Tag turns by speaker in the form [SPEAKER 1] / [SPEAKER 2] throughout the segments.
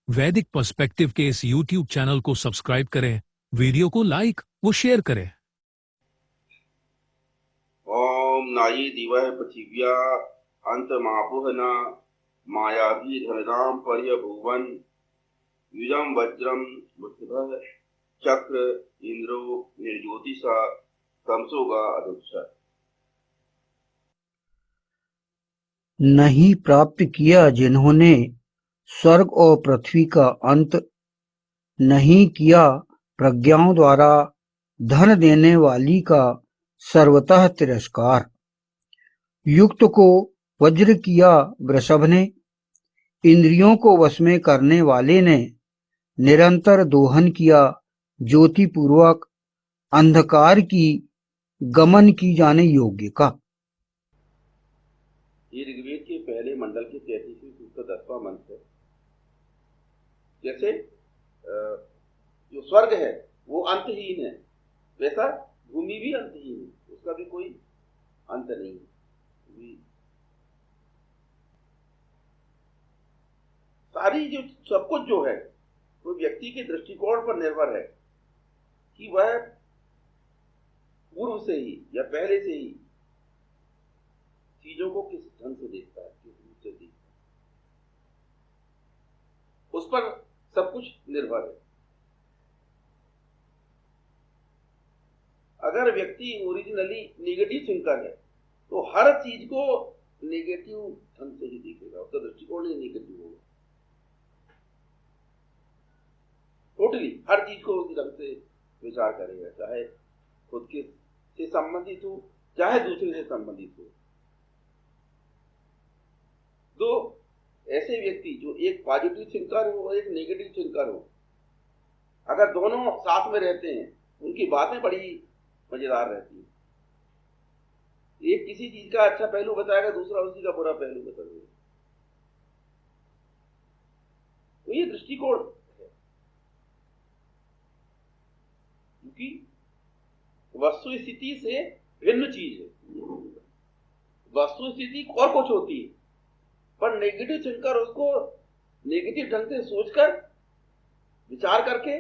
[SPEAKER 1] वैदिक पर्सपेक्टिव के इस यूट्यूब चैनल को सब्सक्राइब करें, वीडियो को लाइक व शेयर करें।
[SPEAKER 2] ओम नाई दिवः पृथिव्या अंतमापुहना मायाभिधनदां पर्यभुवन युजं वज्रं बुद्धः चक्र इंद्रो निर्ज्योतिषा तमसोगा अधुच्छ।
[SPEAKER 3] नहीं प्राप्त किया जिन्होंने स्वर्ग और पृथ्वी का अंत, नहीं किया प्रज्ञाओं द्वारा धन देने वाली का सर्वतः तिरस्कार। युक्त को वज्र किया वृषभ ने, इंद्रियों को वश में करने वाले ने निरंतर दोहन किया ज्योति पूर्वक अंधकार की गमन की जाने योग्य का।
[SPEAKER 2] ये ऋग्वेद के पहले मंडल के 33वें सूक्त का 10वां मंत्र है। जैसे जो स्वर्ग है वो अंतहीन है, वैसा भूमि भी अंतहीन है, उसका भी कोई अंत नहीं है। सारी जो सब कुछ जो है वो व्यक्ति के दृष्टिकोण पर निर्भर है कि वह पूर्व से ही या पहले से ही चीजों को किस ढंग से देखता है, किस रूप से देखता है, उस पर सब कुछ निर्भर है। अगर व्यक्ति ओरिजिनली नेगेटिव थिंकर है तो हर चीज को नेगेटिव ढंग से ही देखेगा, उसका दृष्टिकोण ही नेगेटिव होगा। टोटली हर चीज को उसी ढंग से विचार करेगा, चाहे खुद के से संबंधित हो चाहे दूसरे से संबंधित हो। तो ऐसे व्यक्ति जो एक पॉजिटिव थिंकर हो और एक नेगेटिव थिंकर हो, अगर दोनों साथ में रहते हैं उनकी बातें बड़ी मजेदार रहती है। एक किसी चीज का अच्छा पहलू बताएगा, दूसरा उसी का बुरा पहलू बताएगा। तो ये दृष्टिकोण है, क्योंकि वस्तु स्थिति से भिन्न चीज है। वस्तु स्थिति और कुछ होती है, पर नेगेटिव थिंकर उसको नेगेटिव ढंग से सोचकर विचार करके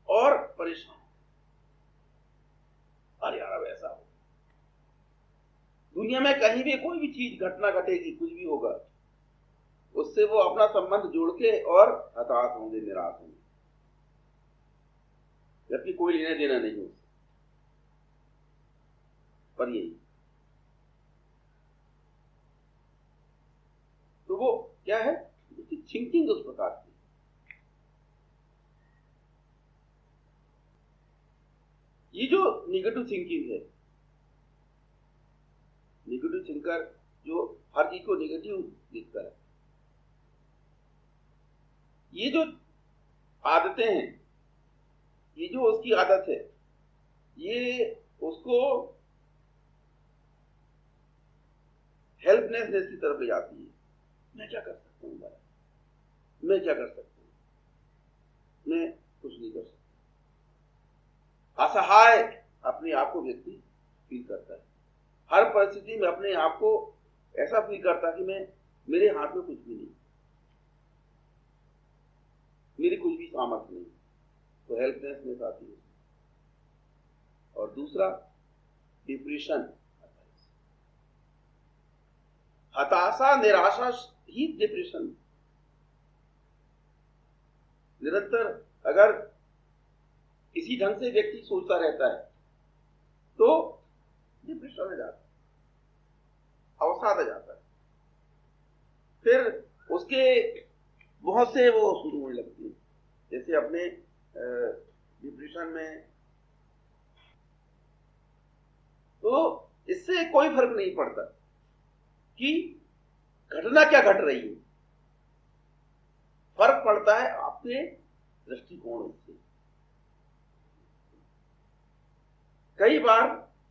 [SPEAKER 2] और परेशान, अरे यार वैसा हो। दुनिया में कहीं भी कोई भी चीज घटना घटेगी, कुछ भी होगा, उससे वो अपना संबंध जोड़ के और हताश होंगे, निराश होंगे, जबकि कोई लेना देना नहीं हो। पर यही तो वो क्या है, थिंकिंग उस प्रकार की। ये जो निगेटिव थिंकिंग है, निगेटिव थिंकर जो हर चीज को निगेटिव देखता है, ये जो आदतें हैं, ये जो उसकी आदत है, ये उसको हेल्पलेसनेस की तरफ ले जाती है। मैं क्या कर सकता हूँ, मैं क्या कर सकता हूँ, मैं कुछ नहीं कर सकता। असहाय अपने आप को व्यक्ति फील करता है। हर परिस्थिति में अपने आप को ऐसा फील करता है कि मेरे हाथ में कुछ भी नहीं, मेरी कुछ भी सामर्थ्य नहीं। तो हेल्पलेसनेस आती है। और दूसरा डिप्रेशन, हताशा, निराशा ही डिप्रेशन। निरंतर अगर इसी ढंग से व्यक्ति सोचता रहता है तो डिप्रेशन में जाता है, अवसाद आ जाता है। फिर उसके बहुत से वो शुरू होने लगती है, जैसे अपने डिप्रेशन में। तो इससे कोई फर्क नहीं पड़ता कि घटना क्या घट रही है, फर्क पड़ता है आपके दृष्टिकोण से। कई बार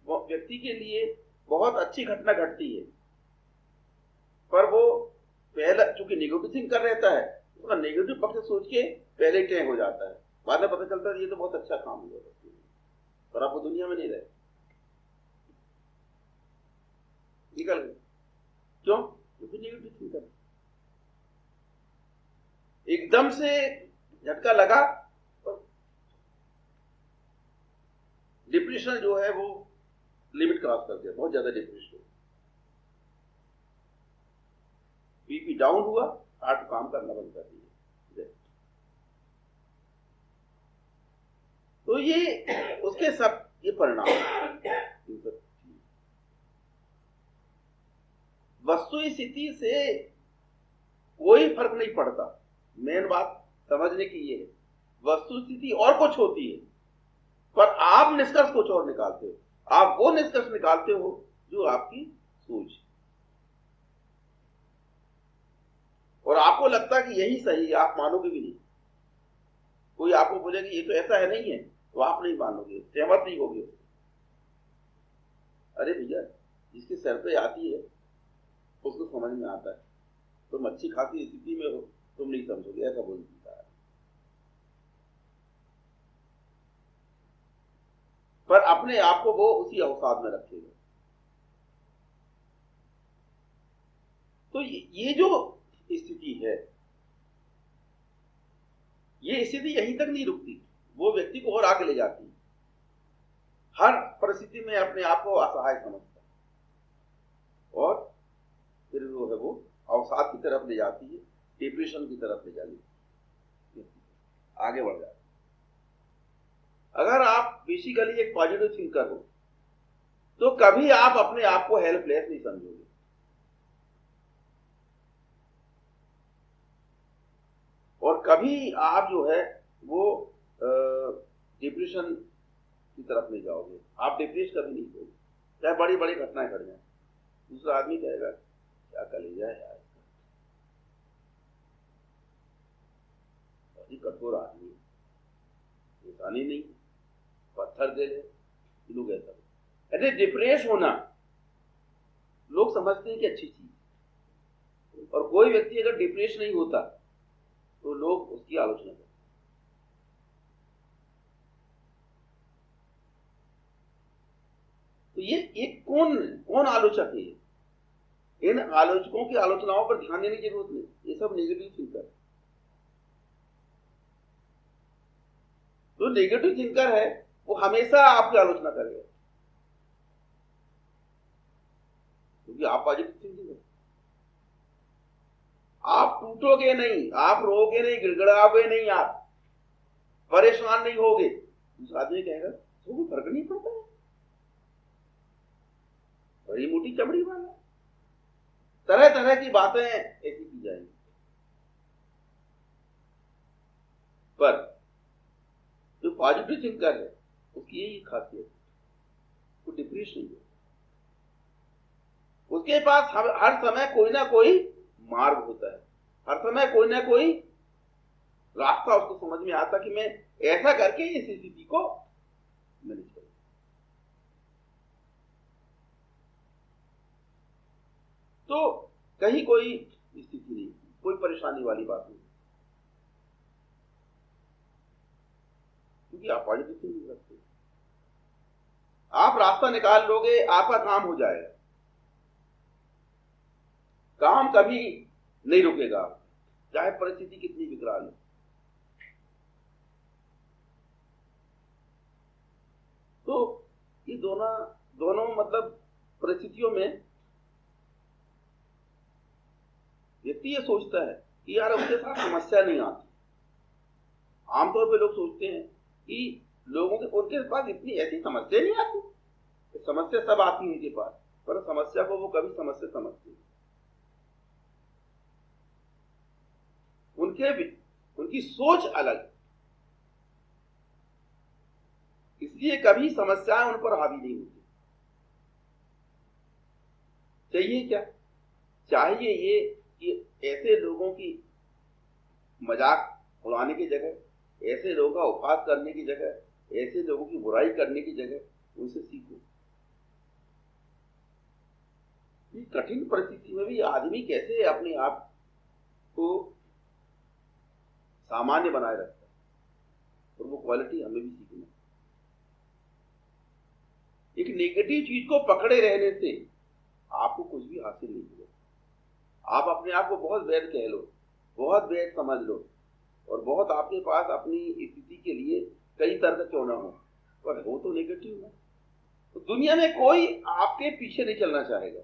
[SPEAKER 2] व्यक्ति के लिए बहुत अच्छी घटना घटती है, पर वो पहला चूंकि नेगेटिव थिंकर रहता है, उसका नेगेटिव पक्ष सोच के पहले तय हो जाता है। बाद में पता चलता है ये तो बहुत अच्छा काम हुआ, पर आप वो दुनिया में नहीं रहे, निकल गए। क्यों? क्योंकि नेगेटिव थिंकर। एकदम से झटका लगा तो डिप्रेशन जो है वो लिमिट क्रॉस कर दिया, बहुत ज्यादा डिप्रेशन, बीपी डाउन हुआ, हार्ट काम करना बंद कर दिया। तो ये उसके सब ये परिणाम वस्तु स्थिति से कोई फर्क नहीं पड़ता। मेन बात समझने की ये है, वस्तु स्थिति और कुछ होती है पर आप निष्कर्ष कुछ और निकालते हो। आप वो निष्कर्ष निकालते हो जो आपकी सोच, और आपको लगता है कि यही सही है, आप मानोगे भी नहीं। कोई आपको बोले कि ये तो ऐसा है नहीं है, तो आप नहीं मानोगे, सहमत नहीं होगे। अरे भैया, जिसके सर पे आती है उसको समझ में आता है, तुम अच्छी खासी स्थिति में हो, तुम नहीं समझोगे, ऐसा बोल देता है। पर अपने आप को वो उसी अवसाद में रखेगा। तो ये जो स्थिति है, ये स्थिति यहीं तक नहीं रुकती, वो व्यक्ति को और आगे ले जाती है। हर परिस्थिति में अपने आप को असहाय समझता है और फिर वो है वो अवसाद की तरफ ले जाती है, डिप्रेशन की तरफ ले जाती है, आगे बढ़ जाती है। अगर आप बेसिकली एक पॉजिटिव थिंकर हो तो कभी आप अपने आप को हेल्पलेस नहीं समझोगे। और कभी आप जो है वो डिप्रेशन की तरफ नहीं जाओगे। आप डिप्रेस कभी नहीं होगे, चाहे बड़ी बड़ी घटनाएं घट जाए। दूसरा आदमी कहेगा क्या कलेजा है यार, बड़ी कठोर आदमी, इंसानी नहीं, पत्थर दे दे, लोग ऐसा। अरे डिप्रेस होना लोग समझते हैं कि अच्छी चीज, और कोई व्यक्ति अगर डिप्रेस नहीं होता तो लोग उसकी आलोचना करते। तो ये कौन आलोचक है? इन आलोचकों की आलोचनाओं पर ध्यान देने की जरूरत नहीं, ये सब नेगेटिव थिंकर। जो नेगेटिव थिंकर है वो हमेशा आपकी आलोचना करेगा, क्योंकि आप पॉजिटिव थिंकिंग है। आप टूटोगे नहीं, आप रोगे नहीं, गिड़गिड़ाओगे नहीं, आप परेशान नहीं होगे। दूसरा आदमी कहेगा तो कोई फर्क नहीं पड़ता है, बड़ी मोटी चमड़ी वाला, तरह तरह की बातें ऐसी की जाएंगी। पर जो पॉजिटिव थिंकर है उसकी यही खासियत, वो डिप्रेस नहीं है। उसके पास हर समय कोई ना कोई मार्ग होता है, हर समय कोई ना कोई रास्ता उसको समझ में आता कि मैं ऐसा करके इस स्थिति को मैनेज करूं। तो कहीं कोई स्थिति नहीं, कोई परेशानी वाली बात नहीं, क्योंकि आप पॉजिटिव थिंकिंग रखते हैं। आप रास्ता निकाल लोगे, आपका काम हो जाएगा, काम कभी नहीं रुकेगा, चाहे परिस्थिति कितनी विकराल हो। तो ये दोनों मतलब परिस्थितियों में व्यक्ति ये सोचता है कि यार उसके साथ समस्या नहीं आती। आमतौर पे लोग सोचते हैं कि लोगों के उनके पास इतनी ऐसी समस्या नहीं आती, समस्या सब आती है उनके पास, पर समस्या को वो कभी समस्या समझते हैं। उनकी सोच अलग, इसलिए कभी समस्याएं उन पर हावी नहीं होती। चाहिए क्या? चाहिए ये कि ऐसे लोगों की मजाक उड़ाने की जगह, ऐसे लोगों का उपहास करने की जगह, ऐसे लोगों की बुराई करने की जगह उनसे सीखो। इस कठिन परिस्थिति में भी आदमी कैसे अपने आप को सामान्य बनाए रखता है, और वो क्वालिटी हमें भी सीखना। एक नेगेटिव चीज को पकड़े रहने से आपको कुछ भी हासिल नहीं होगा। आप अपने आप को बहुत वैध कह लो, बहुत वैध समझ लो, और बहुत आपके पास अपनी स्थिति के लिए कई तर्क क्यों ना हो, पर हो तो नेगेटिव है। तो दुनिया में कोई आपके पीछे नहीं चलना चाहेगा।